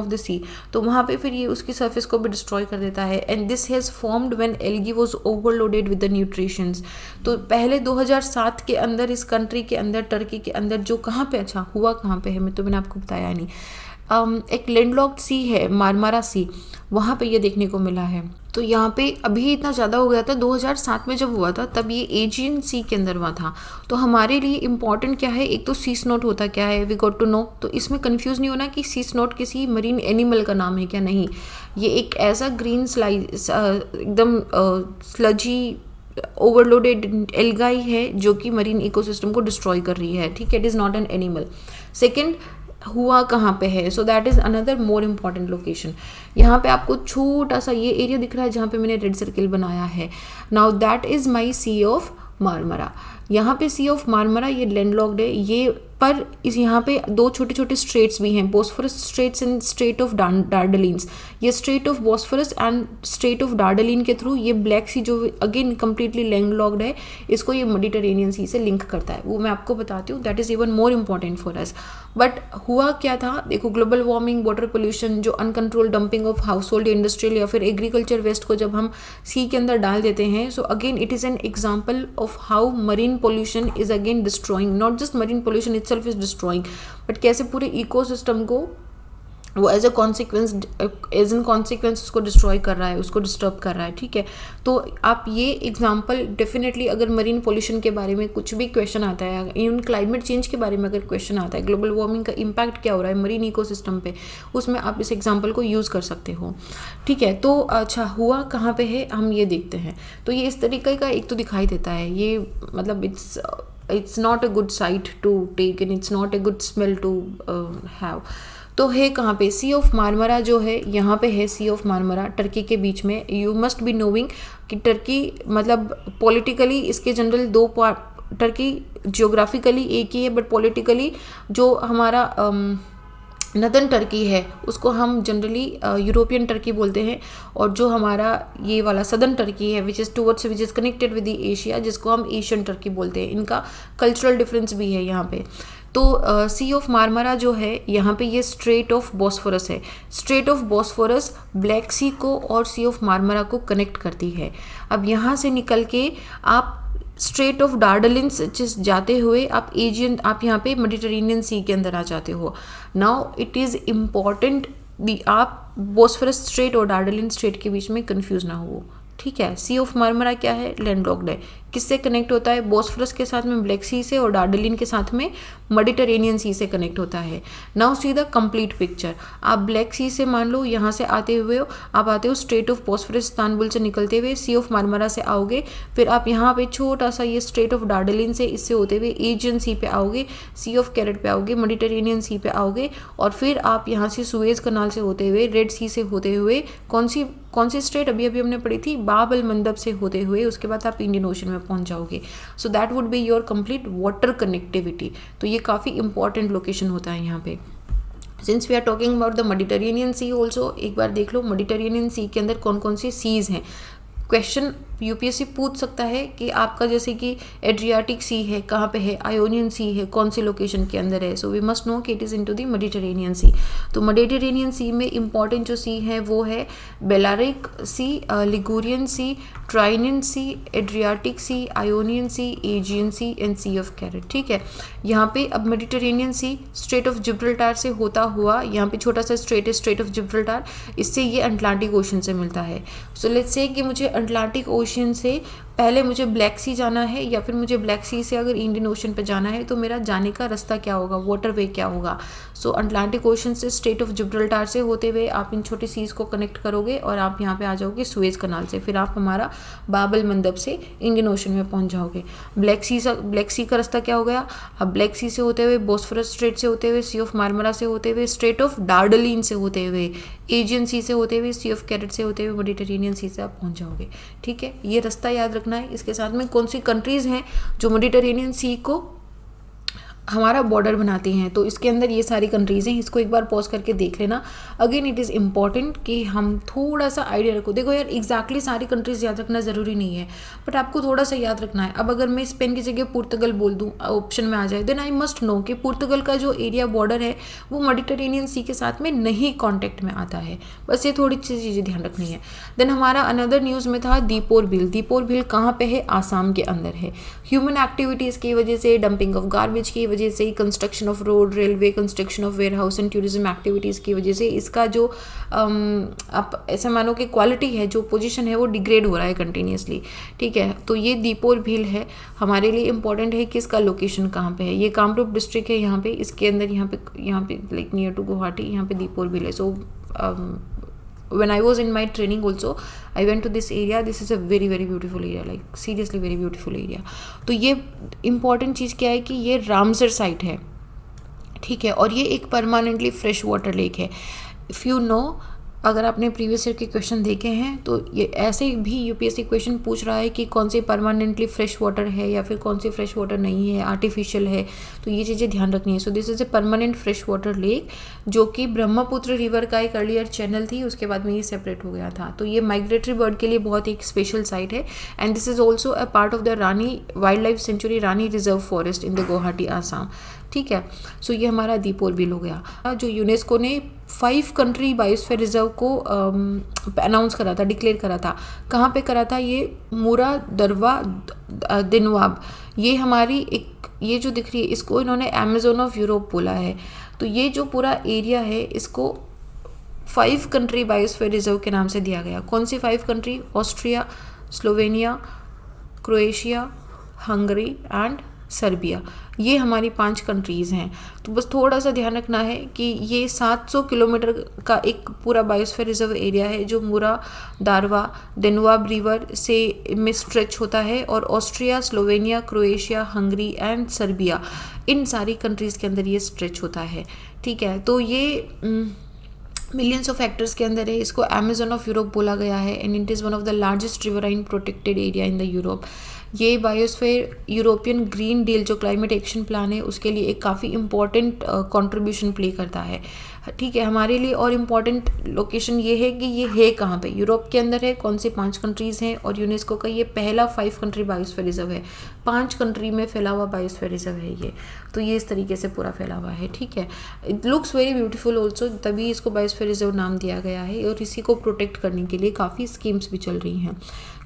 the sea, तो वहाँ पे फिर ये उसकी सरफेस को भी डिस्ट्रॉय कर देता है। And this has formed when algae was overloaded with the nutritions. तो पहले 2007 के अंदर इस कंट्री के अंदर, टर्की के अंदर, जो कहाँ पे, अच्छा हुआ कहाँ पे है मैं तो मैंने आपको बताया नहीं, एक लैंडलॉक्ड सी है मारमारा सी, वहाँ पे ये देखने को मिला है। तो यहाँ पे अभी इतना ज़्यादा हो गया था, 2007 में जब हुआ था तब ये एजियन सी के अंदर हुआ था। तो हमारे लिए इम्पॉर्टेंट क्या है, एक तो सी स्नोट होता क्या है, वी गॉट टू नो। तो इसमें कंफ्यूज नहीं होना कि सी स्नोट किसी मरीन एनिमल का नाम है क्या, नहीं। ये एक ऐसा ग्रीन एकदम स्लजी ओवरलोडेड एल्गाई है जो कि मरीन इकोसिस्टम को डिस्ट्रॉय कर रही है, ठीक है। It is not an animal. Second, हुआ कहाँ पे है, so that is another more important location. यहाँ पे आपको छोटा सा ये एरिया दिख रहा है जहाँ पे मैंने रेड सर्किल बनाया है। Now that is my sea of Marmara. यहाँ पे सी ऑफ मारमरा ये लैंडलॉक्ड है, ये पर इस यहाँ पे दो छोटे छोटे स्ट्रेट्स भी हैं, Bosphorus straits and strait of Dardanelles. ये strait of Bosphorus and strait of Dardanelles के थ्रू ये ब्लैक सी जो अगेन कम्प्लीटली लैंडलॉक्ड है, इसको ये मेडिटेरेनियन सी से लिंक करता है। वो मैं आपको बताती हूँ, that is even more important for us. But हुआ क्या था, देखो, ग्लोबल वार्मिंग, वाटर पोल्यूशन, जो uncontrolled dumping of household, industrial या फिर एग्रीकल्चर वेस्ट को जब हम सी के अंदर डाल देते हैं, so again it is an example of how marine pollution is again destroying, not just marine pollution itself is destroying, but कैसे पूरे इकोसिस्टम को वो एज एन कॉन्सिक्वेंस उसको डिस्ट्रॉय कर रहा है, उसको डिस्टर्ब कर रहा है, ठीक है। तो आप ये एग्जांपल डेफिनेटली, अगर मरीन पोल्यूशन के बारे में कुछ भी क्वेश्चन आता है, इवन क्लाइमेट चेंज के बारे में अगर क्वेश्चन आता है, ग्लोबल वार्मिंग का इम्पैक्ट क्या हो रहा है मरीन इकोसिस्टम पे, उसमें आप इस एग्जाम्पल को यूज़ कर सकते हो, ठीक है। तो अच्छा, हुआ कहाँ पे है हम ये देखते हैं। तो ये इस तरीके का एक तो दिखाई देता है, ये मतलब it's not a good sight to take and it's not a good smell to have। तो है कहाँ पे, सी ऑफ मारमरा जो है यहाँ पे है, सी ऑफ मारमरा टर्की के बीच में। यू मस्ट बी नोइंग कि टर्की मतलब पॉलिटिकली इसके जनरल दो पार्ट, टर्की जियोग्राफिकली एक ही है बट पॉलिटिकली जो हमारा नदर्न टर्की है उसको हम जनरली यूरोपियन टर्की बोलते हैं, और जो हमारा ये वाला सदर्न टर्की है which is connected with the Asia, जिसको हम एशियन टर्की बोलते हैं। इनका कल्चरल डिफरेंस भी है यहाँ पे। तो सी ऑफ मारमरा जो है यहाँ पे ये स्ट्रेट ऑफ बॉस्फोरस है। स्ट्रेट ऑफ बॉस्फोरस ब्लैक सी को और सी ऑफ मारमरा को कनेक्ट करती है। अब यहाँ से निकल के आप स्ट्रेट ऑफ डार्डलिन्स जाते हुए आप यहाँ पे मेडिटेरेनियन सी के अंदर आ जाते हो। नाउ इट इज़ इम्पॉर्टेंट आप बॉस्फोरस स्ट्रेट और डार्डलिन स्ट्रेट के बीच में कंफ्यूज ना हो, ठीक है। सी ऑफ मारमरा क्या है, लैंडलॉक्ड है। किससे कनेक्ट होता है, बॉस्फोरस के साथ में ब्लैक सी से, और डार्डलिन के साथ में मेडिटेरेनियन सी से कनेक्ट होता है। Now see the complete picture. आप ब्लैक सी से मान लो यहाँ से आते हुए आप आते हो स्ट्रेट ऑफ बॉस्फोरस इस्तांबुल से निकलते हुए सी ऑफ मारमरा से आओगे, फिर आप यहाँ पे छोटा सा ये स्ट्रेट ऑफ डार्डलिन से इससे होते हुए एजियन सी पे आओगे, सी ऑफ कैरेट पे आओगे, मेडिटेरेनियन सी पे आओगे, और फिर आप यहाँ से सुएज कनाल से होते हुए रेड सी से होते हुए कौन सी स्ट्रेट अभी हमने पढ़ी थी, बाब अल मंदब से होते हुए उसके बाद आप इंडियन ओशन में पहुंच जाओगे। So that would be your complete water connectivity. तो ये काफ़ी इंपॉर्टेंट लोकेशन होता है यहाँ पे। Since we are talking about the Mediterranean sea also, एक बार देख लो मेडिटेरेनियन सी के अंदर कौन कौन सी सीज हैं। क्वेश्चन यूपीएससी पूछ सकता है कि आपका जैसे कि एड्रियाटिक सी है, कहाँ पे है, आयोनियन सी है, कौन सी लोकेशन के अंदर है। सो वी मस्ट नो कि it is into the Mediterranean sea. तो मेडिटेरेनियन सी में इंपॉर्टेंट जो सी है वो है Balearic sea, Ligurian sea, Tyrrhenian sea, Adriatic sea, Ionian sea, Aegean sea and sea of Crete. ठीक है, यहाँ पे अब Mediterranean sea strait of Gibraltar से होता हुआ, यहाँ पे छोटा सा स्ट्रेट है, स्ट्रेट ऑफ जिब्राल्टर, इससे ये अटलांटिक ओशन से मिलता है। सो लेट्स से कि मुझे अटलांटिक ओशन से पहले मुझे ब्लैक सी जाना है, या फिर मुझे ब्लैक सी से अगर इंडियन ओशन पे जाना है, तो मेरा जाने का रास्ता क्या होगा, वाटर वे क्या होगा। सो अटलांटिक ओशन से स्ट्रेट ऑफ जिब्राल्टर से होते हुए आप इन छोटी सीज को कनेक्ट करोगे और आप यहाँ पे आ जाओगे सुएज कनाल से, फिर आप हमारा बाबल मंदब से इंडियन ओशन में पहुँच जाओगे। ब्लैक सी का रास्ता क्या हो गया, अब ब्लैक सी से होते हुए, बोस्फोरस स्ट्रेट से होते हुए, सी ऑफ मार्मरा से होते हुए, स्ट्रेट ऑफ डार्डलिन से होते हुए, एजियन सी से होते हुए, सी ऑफ कैरेट से होते हुए, मेडिटेरेनियन सी से आप पहुँच जाओगे। ठीक है, ये रास्ता याद रखना है। इसके साथ में कौन सी कंट्रीज़ हैं जो मेडिटेरेनियन सी को हमारा बॉर्डर बनाती हैं, तो इसके अंदर ये सारी कंट्रीज़ हैं। इसको एक बार पॉज करके देख लेना। अगेन इट इज़ इम्पॉर्टेंट कि हम थोड़ा सा आइडिया रखो। देखो यार, एग्जैक्टली सारी कंट्रीज़ याद रखना ज़रूरी नहीं है, बट आपको थोड़ा सा याद रखना है। अब अगर मैं स्पेन की जगह पुर्तगाल बोल दूँ, ऑप्शन में आ जाए, देन आई मस्ट नो कि पुर्तगाल का जो एरिया बॉर्डर है वो मेडिटेरेनियन सी के साथ में नहीं कॉन्टेक्ट में आता है। बस ये थोड़ी सी चीज़ें ध्यान रखनी है। देन हमारा अनदर न्यूज़ में था दीपोर बिल। दीपोर बिल कहाँ पे है, आसाम के अंदर है। ह्यूमन एक्टिविटीज़ की वजह से, डंपिंग ऑफ गार्बेज की वजह से, construction of road, railway, construction of warehouse and tourism activities की वजह से इसका जो आप ऐसा मानो कि क्वालिटी है, जो पोजीशन है, वो डिग्रेड हो रहा है कंटिन्यूसली। ठीक है, तो ये दीपोर भील है, हमारे लिए इंपॉर्टेंट है कि इसका लोकेशन कहाँ पे है। ये कामरूप डिस्ट्रिक्ट है, यहाँ पे इसके अंदर यहाँ पे लाइक नियर टू गुवाहाटी, यहाँ पे दीपोर भील है। सो when I was in my training also, I went to this area. This is a very very beautiful area, like seriously very beautiful area. तो ये important चीज़ क्या है कि ये रामसर साइट है, ठीक है, और ये एक परमानेंटली फ्रेश वाटर लेक है। इफ़ यू नो, अगर आपने प्रीवियस ईयर के क्वेश्चन देखे हैं तो ये ऐसे भी यूपीएससी क्वेश्चन पूछ रहा है कि कौन सी परमानेंटली फ्रेश वाटर है या फिर कौन सी फ्रेश वाटर नहीं है, आर्टिफिशियल है, तो ये चीज़ें ध्यान रखनी है। So this is a permanent fresh water lake, जो कि ब्रह्मपुत्र रिवर का एक अर्लियर चैनल थी, उसके बाद में ये सेपरेट हो गया था। तो ये माइग्रेटरी बर्ड के लिए बहुत ही एक स्पेशल साइट है, and this is also a part of the Rani wild life sanctuary, Rani reserve forest in the Guwahati, Assam. ठीक है, सो ये हमारा दीपोर बिल हो गया, जो यूनेस्को ने 5 कंट्री बायोस्फीयर रिजर्व को अनाउंस करा था, डिक्लेयर करा था। कहाँ पे करा था, ये मूरा दरवा दिनवाब, ये हमारी एक, ये जो दिख रही है इसको इन्होंने अमेजोन ऑफ यूरोप बोला है। तो ये जो पूरा एरिया है इसको 5 कंट्री बायोस्फीयर रिजर्व के नाम से दिया गया। कौन सी 5 country, Austria, Slovenia, Croatia, Hungary and Serbia, ये हमारी 5 कंट्रीज़ हैं। तो बस थोड़ा सा ध्यान रखना है कि ये 700 किलोमीटर का एक पूरा बायोस्फीयर रिजर्व एरिया है, जो मूरा दारवा देनवाब रिवर से में स्ट्रेच होता है, और Austria, Slovenia, Croatia, Hungary and Serbia, इन सारी कंट्रीज़ के अंदर ये स्ट्रेच होता है। ठीक है, तो ये मिलियंस ऑफ हेक्टर्स के अंदर है। इसको अमेजोन ऑफ यूरोप बोला गया है, and it is one of the largest riverine protected area in the Europe. ये बायोस्फीयर यूरोपियन ग्रीन डील जो क्लाइमेट एक्शन प्लान है उसके लिए एक काफ़ी इंपॉर्टेंट कंट्रीब्यूशन प्ले करता है। ठीक है, हमारे लिए और इम्पॉर्टेंट लोकेशन ये है कि ये है कहाँ पे, यूरोप के अंदर है, कौन से 5 कंट्रीज़ हैं, और यूनेस्को का ये पहला 5 कंट्री बायोस्फीयर रिजर्व है। 5 कंट्री में फैला हुआ बायोस्फीयर रिजर्व है ये, तो ये इस तरीके से पूरा फैला हुआ है। ठीक है, it looks very beautiful also, तभी इसको बायोस्फीयर रिजर्व नाम दिया गया है, और इसी को प्रोटेक्ट करने के लिए काफ़ी स्कीम्स भी चल रही हैं।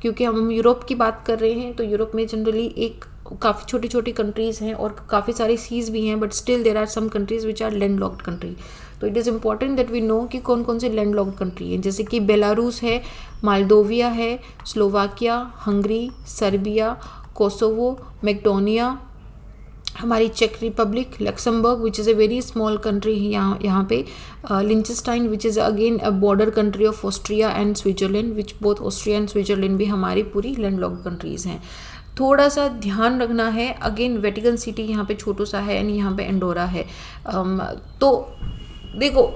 क्योंकि हम यूरोप की बात कर रहे हैं, तो यूरोप में जनरली एक काफ़ी छोटी छोटी कंट्रीज़ हैं और काफ़ी सारी सीज भी हैं, but still there are some countries which are land locked country. तो it is important that we know कि कौन कौन से लैंड लॉक्ड कंट्री हैं, जैसे कि बेलारूस है, मालडोविया है, Slovakia, Hungary, Serbia, Kosovo, Macedonia, हमारी चेक Republic, Luxembourg which is a very small country है यहाँ पे, Liechtenstein which is again a border country of Austria and Switzerland, which both Austria and Switzerland भी हमारी पूरी लैंड लॉक्ड कंट्रीज़ हैं। थोड़ा सा ध्यान रखना है, अगेन वेटिकन सिटी यहाँ पे छोटू सा है, एंड यहाँ पे एंडोरा है। तो देखो,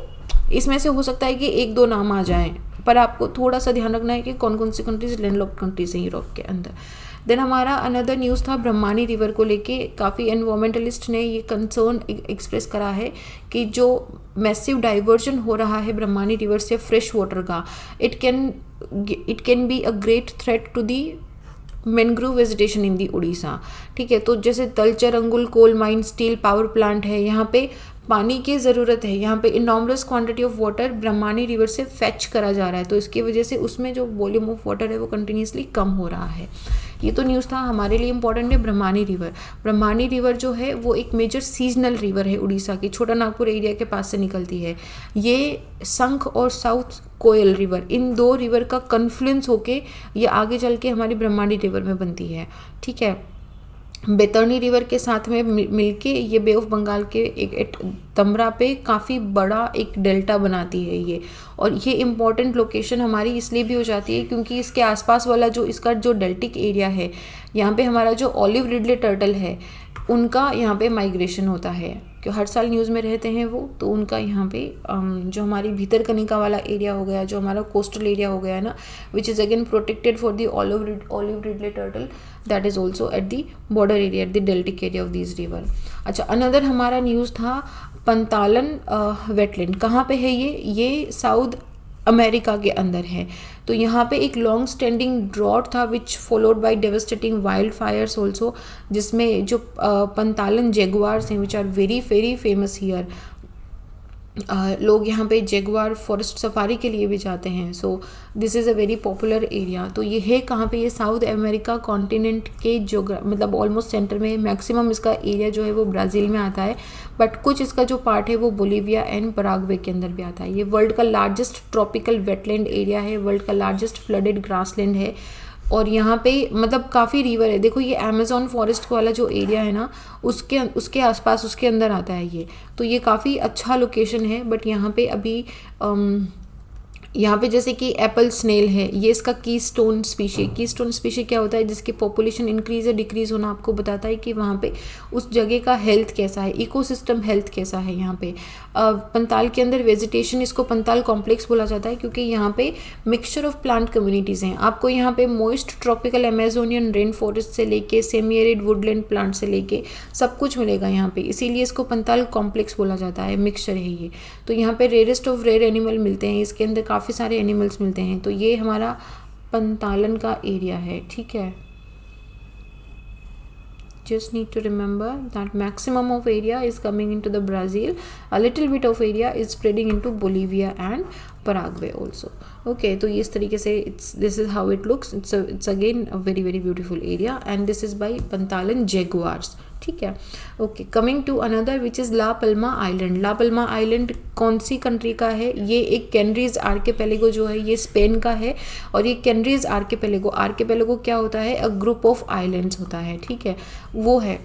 इसमें से हो सकता है कि 1-2 नाम आ जाएं, पर आपको थोड़ा सा ध्यान रखना है कि कौन कौन सी कंट्रीज लैंड लॉक्ड कंट्रीज हैं यूरोप के अंदर। देन हमारा अनदर न्यूज़ था ब्रह्मानी रिवर को लेके, काफ़ी एनवायरमेंटलिस्ट ने ये कंसर्न एक्सप्रेस करा है कि जो मैसिव डाइवर्जन हो रहा है ब्रह्मानी रिवर से फ्रेश वाटर का, it can be a great threat to the mangrove vegetation in the Odisha, ठीक है। तो जैसे Talcher Angul coal mine, steel power plant है, यहाँ पे पानी की ज़रूरत है, यहाँ पे enormous quantity of water Brahmani river से फैच करा जा रहा है, तो इसकी वजह से उसमें जो वॉल्यूम ऑफ वाटर है वो कंटिन्यूसली कम हो रहा है। ये तो न्यूज़ था हमारे लिए इम्पॉर्टेंट है। ब्रह्मानी रिवर, ब्रह्मानी रिवर जो है वो एक मेजर सीजनल रिवर है उड़ीसा की, छोटा नागपुर एरिया के पास से निकलती है। ये संख और साउथ कोयल रिवर, इन दो रिवर का कन्फ्लुएंस होके ये आगे चल के हमारी ब्रह्मानी रिवर में बनती है, ठीक है। बैतरणी रिवर के साथ में मिलके ये बे ऑफ बंगाल के एक तमरा पे काफ़ी बड़ा एक डेल्टा बनाती है ये, और ये इम्पॉर्टेंट लोकेशन हमारी इसलिए भी हो जाती है क्योंकि इसके आसपास वाला जो इसका जो डेल्टिक एरिया है, यहाँ पे हमारा जो ऑलिव रिडले टर्टल है उनका यहाँ पे माइग्रेशन होता है, कि हर साल न्यूज़ में रहते हैं वो, तो उनका यहाँ पे जो हमारी भीतरकनिका वाला एरिया हो गया, जो हमारा कोस्टल एरिया हो गया ना, विच is again protected for the olive Ridley turtle, that is also at the border area, at the deltaic area of this river. अच्छा, अनदर हमारा न्यूज़ था पंतालन वेटलैंड, कहाँ पे है ये साउथ अमेरिका के अंदर है। तो यहाँ पे एक लॉन्ग स्टैंडिंग ड्रॉट था which followed by devastating wild fires also, जिसमें जो पंतालन जेगुआर्स हैं which are very very famous here. लोग यहाँ पे जेगुआर फॉरेस्ट सफारी के लिए भी जाते हैं, so this is a very popular area. तो ये है कहाँ पे, ये साउथ अमेरिका कॉन्टिनेंट के जो मतलब ऑलमोस्ट सेंटर में, मैक्सिमम इसका एरिया जो है वो ब्राज़ील में आता है, बट कुछ इसका जो पार्ट है वो बोलीविया एंड पराग्वे के अंदर भी आता है। ये वर्ल्ड का लार्जेस्ट ट्रॉपिकल वेटलैंड एरिया है, वर्ल्ड का लार्जेस्ट फ्लडेड ग्रासलैंड है, और यहाँ पे मतलब काफ़ी रिवर है। देखो ये अमेज़ॉन फॉरेस्ट वाला जो एरिया है ना, उसके आसपास उसके अंदर आता है ये, तो ये काफ़ी अच्छा लोकेशन है। बट यहाँ पे अभी यहाँ पे जैसे कि एप्पल स्नेल है, ये इसका कीस्टोन स्पीशी क्या होता है, जिसकी पॉपुलेशन इंक्रीज या डिक्रीज होना आपको बताता है कि वहाँ पे उस जगह का हेल्थ कैसा है, इकोसिस्टम हेल्थ कैसा है। यहाँ पे पंताल के अंदर वेजिटेशन, इसको पंताल कॉम्प्लेक्स बोला जाता है क्योंकि यहाँ पे मिक्सचर ऑफ प्लांट कम्युनिटीज़ हैं। आपको यहाँ पे moist tropical Amazonian rain forest से लेके सेमी एरिड वुडलैंड प्लांट से लेके सब कुछ मिलेगा यहाँ पे, इसीलिए इसको पंताल कॉम्प्लेक्स बोला जाता है, मिक्सचर है ये। तो यहाँ पे रेयरेस्ट ऑफ रेयर एनिमल मिलते हैं, इसके अंदर काफ़ी सारे एनिमल्स मिलते हैं। तो ये हमारा पंतालन का एरिया है, ठीक है। Just need to remember that maximum of area is coming into the Brazil, a little bit of area is spreading into Bolivia and Paraguay also. Okay, तो ये इस तरीके से this is how it looks. It's again a very very beautiful area, and this is by Pantalan jaguars, ठीक है। Okay, coming to another which is La Palma island. La Palma island कौन सी country का है, ये एक कैनरीज archipelago जो है ये स्पेन का है, और ये कैनरीज आर्किपेलागो क्या होता है, अ ग्रुप ऑफ आइलैंड्स होता है, ठीक है, वो है।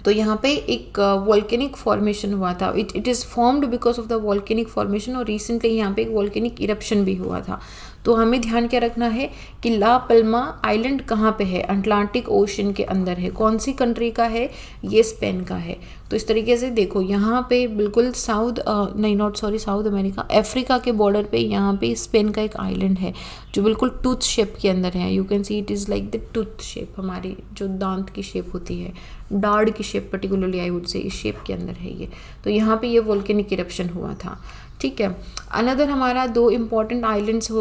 तो यहाँ पे एक वॉल्केनिक फॉर्मेशन हुआ था, it is formed because of the volcanic formation, और रिसेंटली यहाँ पे एक वॉल्केनिक इरप्शन भी हुआ था। तो हमें ध्यान क्या रखना है कि ला पल्मा आइलैंड कहाँ पे है, अटलांटिक ओशन के अंदर है। कौन सी कंट्री का है, ये स्पेन का है। तो इस तरीके से देखो यहाँ पे बिल्कुल साउथ अमेरिका, अफ्रीका के बॉर्डर पे यहाँ पे स्पेन का एक आइलैंड है जो बिल्कुल टूथ शेप के अंदर है। You can see it is like the tooth shape, हमारी जो दांत की शेप होती है, डार्ड की shape particularly I would say, इस शेप के अंदर है ये। तो यहाँ पे ये वोल्केनिक इरप्शन हुआ था, ठीक है। अनदर हमारा दो इम्पॉर्टेंट आइलैंड्स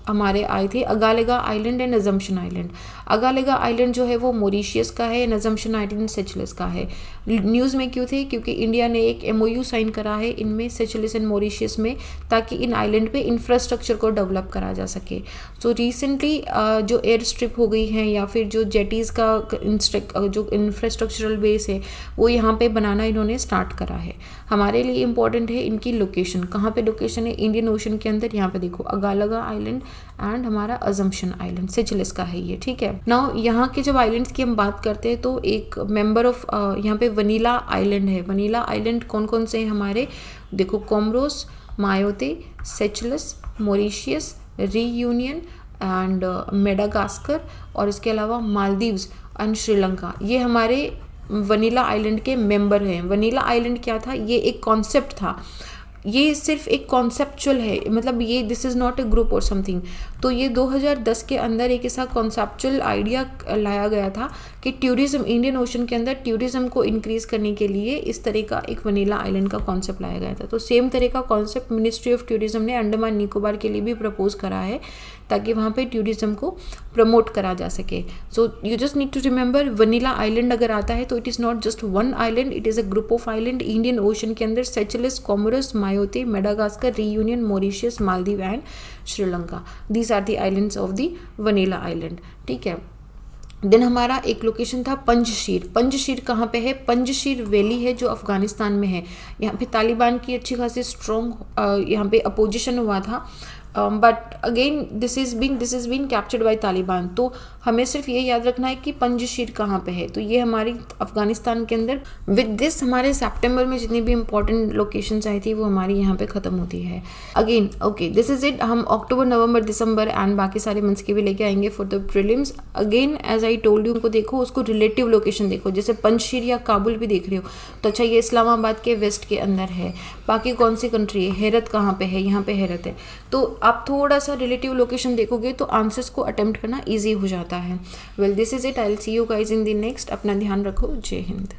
हमारे आए थे, Agalega island and Assumption island. Agalega island जो है वो मॉरिशियस का है, अजम्पशन आइलैंड सेचेल्स का है। न्यूज़ में क्यों थे, क्योंकि इंडिया ने एक MOU साइन करा है इनमें, सेचेल्स एंड मॉरिशियस में, ताकि इन आइलैंड पे इंफ्रास्ट्रक्चर को डेवलप करा जा सके। तो रिसेंटली जो एयर स्ट्रिप हो गई हैं या फिर जो जेटीज़ का जो इंफ्रास्ट्रक्चरल बेस है वो यहाँ पे बनाना इन्होंने स्टार्ट करा है। हमारे लिए इम्पॉर्टेंट है इनकी लोकेशन, कहाँ पे लोकेशन है, इंडियन ओशन के अंदर। यहाँ पे देखो अगालेगा आइलैंड एंड हमारा अजम्पशन आइलैंड सेचेल्स का है ये, ठीक है। नाउ यहाँ के जब आइलैंड्स की हम बात करते हैं तो एक मेंबर ऑफ यहाँ पे वनीला आइलैंड है। वनीला आइलैंड कौन कौन से हैं हमारे, देखो Comoros, Mayotte, Seychelles, Mauritius, Reunion and Madagascar, और इसके अलावा मालदीव्स एंड श्रीलंका, ये हमारे वनीला आइलैंड के मेंबर हैं। वनीला आइलैंड क्या था, ये एक कॉन्सेप्ट था, ये सिर्फ एक कॉन्सेप्चुअल है, मतलब ये this is not a group और समथिंग। तो ये 2010 के अंदर एक ऐसा कॉन्सेप्चुअल आइडिया लाया गया था कि टूरिज़्म, इंडियन ओशन के अंदर टूरिज़्म को इंक्रीज़ करने के लिए इस तरह का एक वनीला आइलैंड का कॉन्सेप्ट लाया गया था। तो सेम तरह का कॉन्सेप्ट मिनिस्ट्री ऑफ टूरिज़्म ने अंडमान निकोबार के लिए भी प्रपोज करा है, ताकि वहाँ पे टूरिज़्म को प्रमोट करा जा सके। So you just need to remember vanilla island अगर आता है तो it is not just one island, it is a group of island Indian ocean के अंदर, Seychelles, Comoros, Mayotte, Madagascar, Reunion, Mauritius, Maldives and Sri Lanka. These are the islands of the vanilla island. ठीक है, then हमारा एक location था पंजशीर। पंजशीर कहाँ पे है? पंजशीर वैली है जो अफगानिस्तान में है। यहाँ पे तालिबान की अच्छी खासी स्ट्रॉन्ग यहाँ पे अपोजिशन हुआ था, but again this is been captured by Taliban. तो हमें सिर्फ ये याद रखना है कि पंजशीर कहाँ पे है, तो ये हमारी अफगानिस्तान के अंदर। विद दिस हमारे सितंबर में जितनी भी इंपॉर्टेंट लोकेशंस आई थी वो हमारी यहाँ पे ख़त्म होती है। Again okay, this is it. हम अक्टूबर, नवंबर, दिसंबर एंड बाकी सारे मंथ्स के भी लेके आएंगे for the prelims. Again as I told you, उनको देखो, उसको रिलेटिव लोकेशन देखो, जैसे पंजशीर या काबुल भी देख रहे हो तो अच्छा ये इस्लामाबाद के वेस्ट के अंदर है। बाकी कौन सी कंट्री है? हेरत कहाँ पे है? यहाँ पे हेरत है। तो आप थोड़ा सा रिलेटिव लोकेशन देखोगे तो आंसर्स को अटेम्प्ट करना ईजी हो जाता है। Well this is it, I will see you guys in the next. अपना ध्यान रखो। जय हिंद।